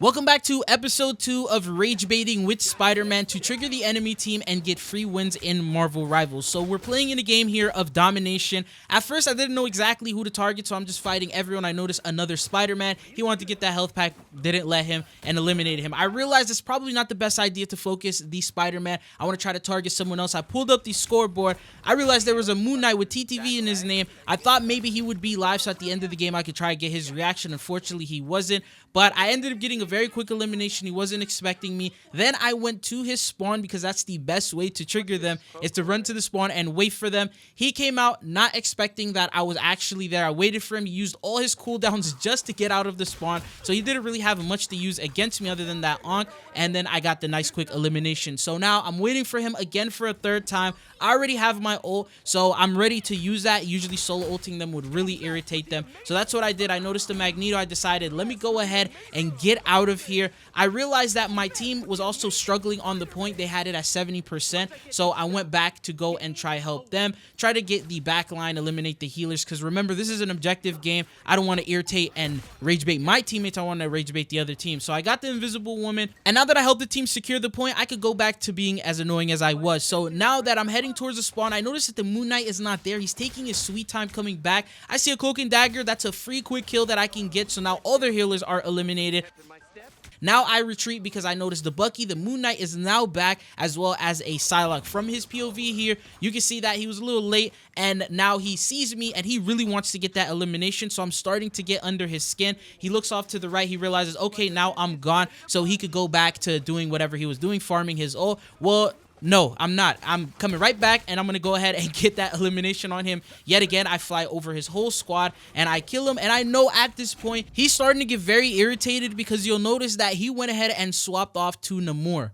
Welcome back to episode 2 of Rage Baiting with Spider-Man to trigger the enemy team and get free wins in Marvel Rivals. So we're playing in a game here of domination. At first I didn't know exactly who to target, so I'm just fighting everyone. I noticed another Spider-Man. He wanted to get that health pack, didn't let him, and eliminated him. I realized it's probably not the best idea to focus the Spider-Man. I want to try to target someone else. I pulled up the scoreboard. I realized there was a Moon Knight with TTV in his name. I thought maybe he would be live, so at the end of the game I could try to get his reaction. Unfortunately, he wasn't, but I ended up getting a very quick elimination. He wasn't expecting me. Then I went to his spawn because that's the best way to trigger them, is to run to the spawn and wait for them. He came out not expecting that I was actually there. I waited for him. He used all his cooldowns just to get out of the spawn, so he didn't really have much to use against me other than that onk, and then I got the nice quick elimination. So now I'm waiting for him again for a third time. I already have my ult, so I'm ready to use that. Usually solo ulting them would really irritate them, so that's what I did. I noticed the Magneto. I decided, let me go ahead and get out of here. I realized that my team was also struggling on the point. They had it at 70%, so I went back to go and try help them, try to get the back line, eliminate the healers, because remember, this is an objective game. I don't want to irritate and rage bait my teammates. I want to rage bait the other team. So I got the invisible woman, and now that I helped the team secure the point, I could go back to being as annoying as I was. So now that I'm heading towards the spawn, I noticed that the Moon Knight is not there. He's taking his sweet time coming back. I see a cloak and dagger. That's a free quick kill that I can get, so now all their healers are eliminated. Now I retreat because I noticed the Bucky, the Moon Knight, is now back, as well as a Psylocke. From his POV here, you can see that he was a little late, and now he sees me, and he really wants to get that elimination, so I'm starting to get under his skin. He looks off to the right. He realizes, okay, now I'm gone, so he could go back to doing whatever he was doing, farming his ult. Well, no, I'm not. I'm coming right back, and I'm going to go ahead and get that elimination on him. Yet again, I fly over his whole squad, and I kill him. And I know at this point, he's starting to get very irritated because you'll notice that he went ahead and swapped off to Namor.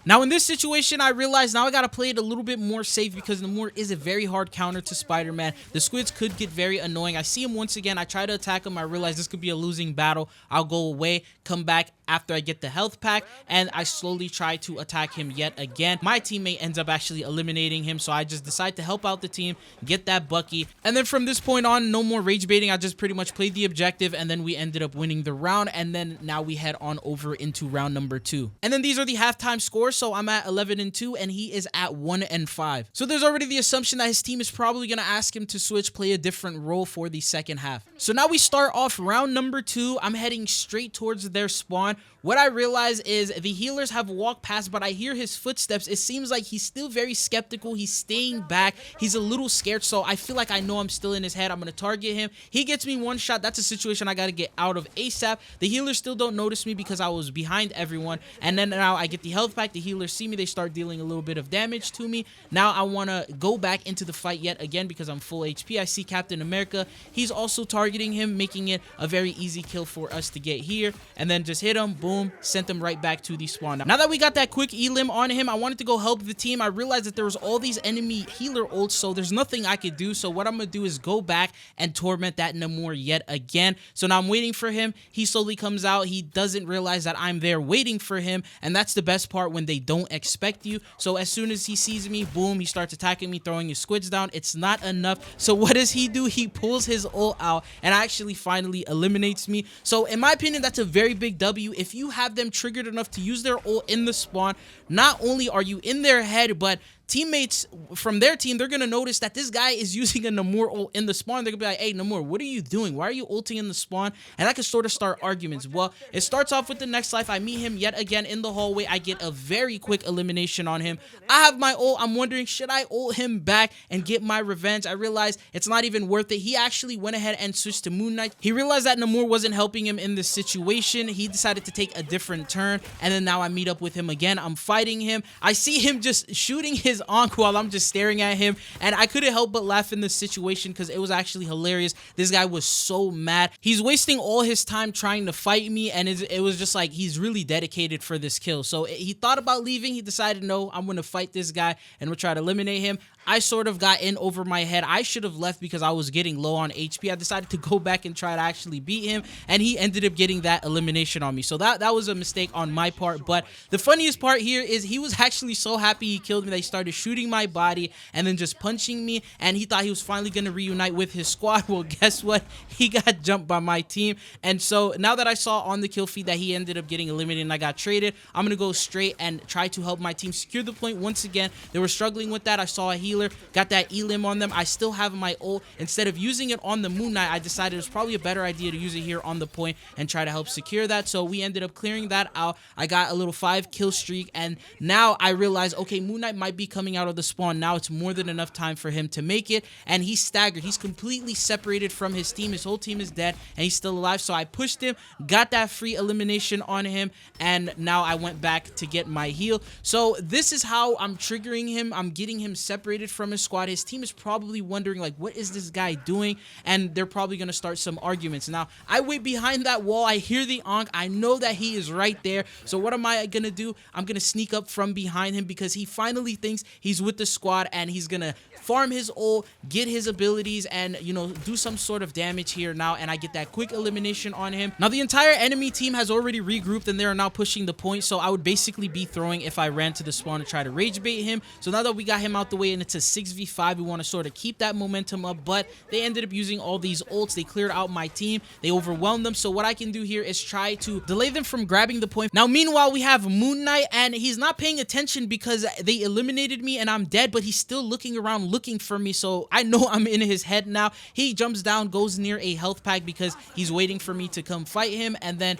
Now, in this situation, I realized now I got to play it a little bit more safe because Namor is a very hard counter to Spider-Man. The squids could get very annoying. I see him once again. I try to attack him. I realize this could be a losing battle. I'll go away, come back after I get the health pack, and I slowly try to attack him yet again. My teammate ends up actually eliminating him, so I just decide to help out the team, get that Bucky, and then from this point on, no more rage baiting. I just pretty much played the objective, and then we ended up winning the round, and then now we head on over into round number 2. And then these are the halftime scores. So I'm at 11-2, and he is at 1-5. So there's already the assumption that his team is probably going to ask him to switch, play a different role for the second half. So now we start off round number 2. I'm heading straight towards their spawn. What I realize is the healers have walked past, but I hear his footsteps. It seems like he's still very skeptical. He's staying back. He's a little scared, so I feel like I know I'm still in his head. I'm going to target him. He gets me one shot. That's a situation I got to get out of ASAP. The healers still don't notice me because I was behind everyone, and then now I get the health pack. The healers see me. They start dealing a little bit of damage to me. Now I want to go back into the fight yet again because I'm full HP. I see Captain America. He's also targeting him, making it a very easy kill for us to get here, and then just hit him. Boom. Sent him right back to the spawn. Now that we got that quick elim on him, I wanted to go help the team. I realized that there was all these enemy healer ults, so there's nothing I could do. So what I'm going to do is go back and torment that Namor yet again. So now I'm waiting for him. He slowly comes out. He doesn't realize that I'm there waiting for him, and that's the best part, when they don't expect you. So as soon as he sees me, boom, he starts attacking me, throwing his squids down. It's not enough. So what does he do? He pulls his ult out and actually finally eliminates me. So in my opinion, that's a very big W. If you have them triggered enough to use their ult in the spawn, not only are you in their head, but teammates from their team, they're going to notice that this guy is using a Namor ult in the spawn. They're going to be like, hey, Namor, what are you doing? Why are you ulting in the spawn? And I can sort of start arguments. Well, it starts off with the next life. I meet him yet again in the hallway. I get a very quick elimination on him. I have my ult. I'm wondering, should I ult him back and get my revenge? I realize it's not even worth it. He actually went ahead and switched to Moon Knight. He realized that Namor wasn't helping him in this situation. He decided to take a different turn, and then now I meet up with him again. I'm fighting him. I see him just shooting his onk while I'm just staring at him, and I couldn't help but laugh in this situation because it was actually hilarious. This guy was so mad. He's wasting all his time trying to fight me, and it was just like he's really dedicated for this kill. So he thought about leaving. He decided, no, I'm going to fight this guy and we'll try to eliminate him. I sort of got in over my head. I should have left because I was getting low on HP. I decided to go back and try to actually beat him, and he ended up getting that elimination on me. So that was a mistake on my part. But the funniest part here is he was actually so happy he killed me that he started started shooting my body and then just punching me, and he thought he was finally going to reunite with his squad. Well, guess what? He got jumped by my team. And so now that I saw on the kill feed that he ended up getting eliminated and I got traded, I'm going to go straight and try to help my team secure the point once again. They were struggling with that. I saw a healer, got that elim on them. I still have my ult. Instead of using it on the Moon Knight, I decided it was probably a better idea to use it here on the point and try to help secure that. So we ended up clearing that out. I got a little 5 kill streak, and now I realized, okay, Moon Knight might be coming out of the spawn. Now it's more than enough time for him to make it, and he's staggered. He's completely separated from his team. His whole team is dead, and he's still alive. So I pushed him, got that free elimination on him, and now I went back to get my heal. So this is how I'm triggering him. I'm getting him separated from his squad. His team is probably wondering, like, what is this guy doing? And they're probably going to start some arguments. Now, I wait behind that wall. I hear the Ankh. I know that he is right there. So what am I going to do? I'm going to sneak up from behind him because he finally thinks he's with the squad, and he's going to farm his ult, get his abilities, and, you know, do some sort of damage here now, and I get that quick elimination on him. Now, the entire enemy team has already regrouped, and they are now pushing the point, so I would basically be throwing if I ran to the spawn to try to rage bait him. So now that we got him out the way and it's a 6v5, we want to sort of keep that momentum up, but they ended up using all these ults. They cleared out my team. They overwhelmed them, so what I can do here is try to delay them from grabbing the point. Now, meanwhile, we have Moon Knight, and he's not paying attention because they eliminated me and I'm dead, but he's still looking around looking for me, so I know I'm in his head now. He jumps down, goes near a health pack because he's waiting for me to come fight him, and then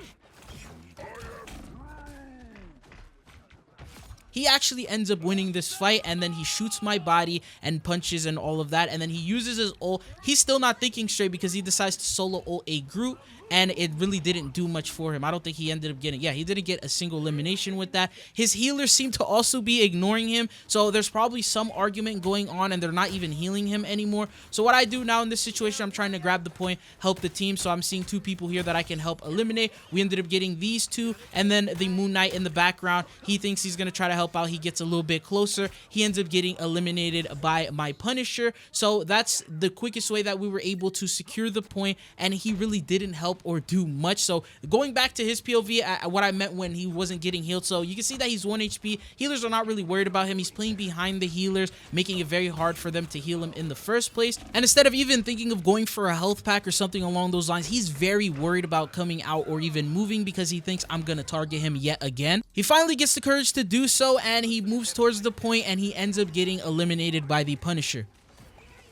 he actually ends up winning this fight, and then he shoots my body and punches and all of that, and then he uses his ult. He's still not thinking straight because he decides to solo ult a Groot, and it really didn't do much for him. I don't think he ended up getting, yeah, he didn't get a single elimination with that. His healers seem to also be ignoring him, so there's probably some argument going on, and they're not even healing him anymore. So what I do now in this situation, I'm trying to grab the point, help the team, so I'm seeing 2 people here that I can help eliminate. We ended up getting these 2, and then the Moon Knight in the background, he thinks he's going to try to help out. He gets a little bit closer. He ends up getting eliminated by my Punisher, so that's the quickest way that we were able to secure the point, and he really didn't help or do much. So going back to his POV, what I meant when he wasn't getting healed, so you can see that he's 1 HP. Healers are not really worried about him. He's playing behind the healers, making it very hard for them to heal him in the first place. And instead of even thinking of going for a health pack or something along those lines, he's very worried about coming out or even moving because he thinks I'm gonna target him yet again. He finally gets the courage to do so, and he moves towards the point, and he ends up getting eliminated by the Punisher.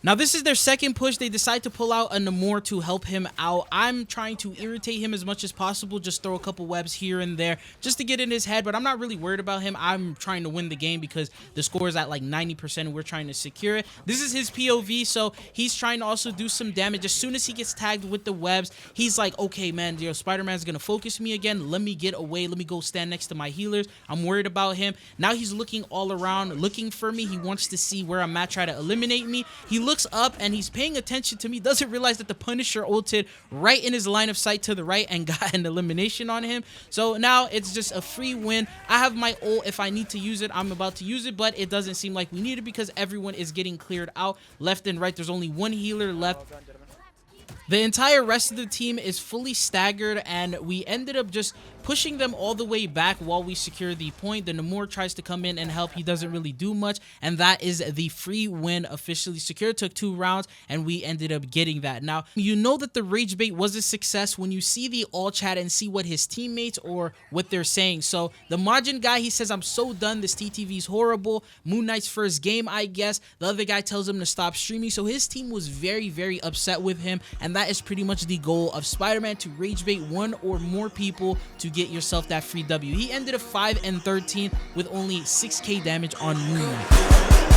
Now, this is their second push. They decide to pull out a Namor to help him out. I'm trying to irritate him as much as possible, just throw a couple webs here and there just to get in his head, but I'm not really worried about him. I'm trying to win the game because the score is at like 90% and we're trying to secure it. This is his POV, so he's trying to also do some damage. As soon as he gets tagged with the webs, he's like, okay, man, Spider-Man's gonna focus me again. Let me get away. Let me go stand next to my healers. I'm worried about him. Now he's looking all around, looking for me. He wants to see where I'm at, try to eliminate me. He looks up and he's paying attention to me, doesn't realize that the Punisher ulted right in his line of sight to the right and got an elimination on him. So now it's just a free win. I have my ult. If I need to use it, I'm about to use it, but it doesn't seem like we need it because everyone is getting cleared out left and right. There's only 1 healer left. The entire rest of the team is fully staggered, and we ended up just pushing them all the way back while we secure the point. The Namor tries to come in and help. He doesn't really do much, and that is the free win officially secured. Took 2 rounds, and we ended up getting that. Now, you know that the rage bait was a success when you see the all chat and see what his teammates or what they're saying. So the Majin guy, he says, I'm so done. This TTV is horrible. Moon Knight's first game, I guess. The other guy tells him to stop streaming. So his team was very, very upset with him, and that is pretty much the goal of Spider-Man, to rage bait 1 or more people to get yourself that free W. He ended up 5 and 13 with only 6k damage on Moon Knight.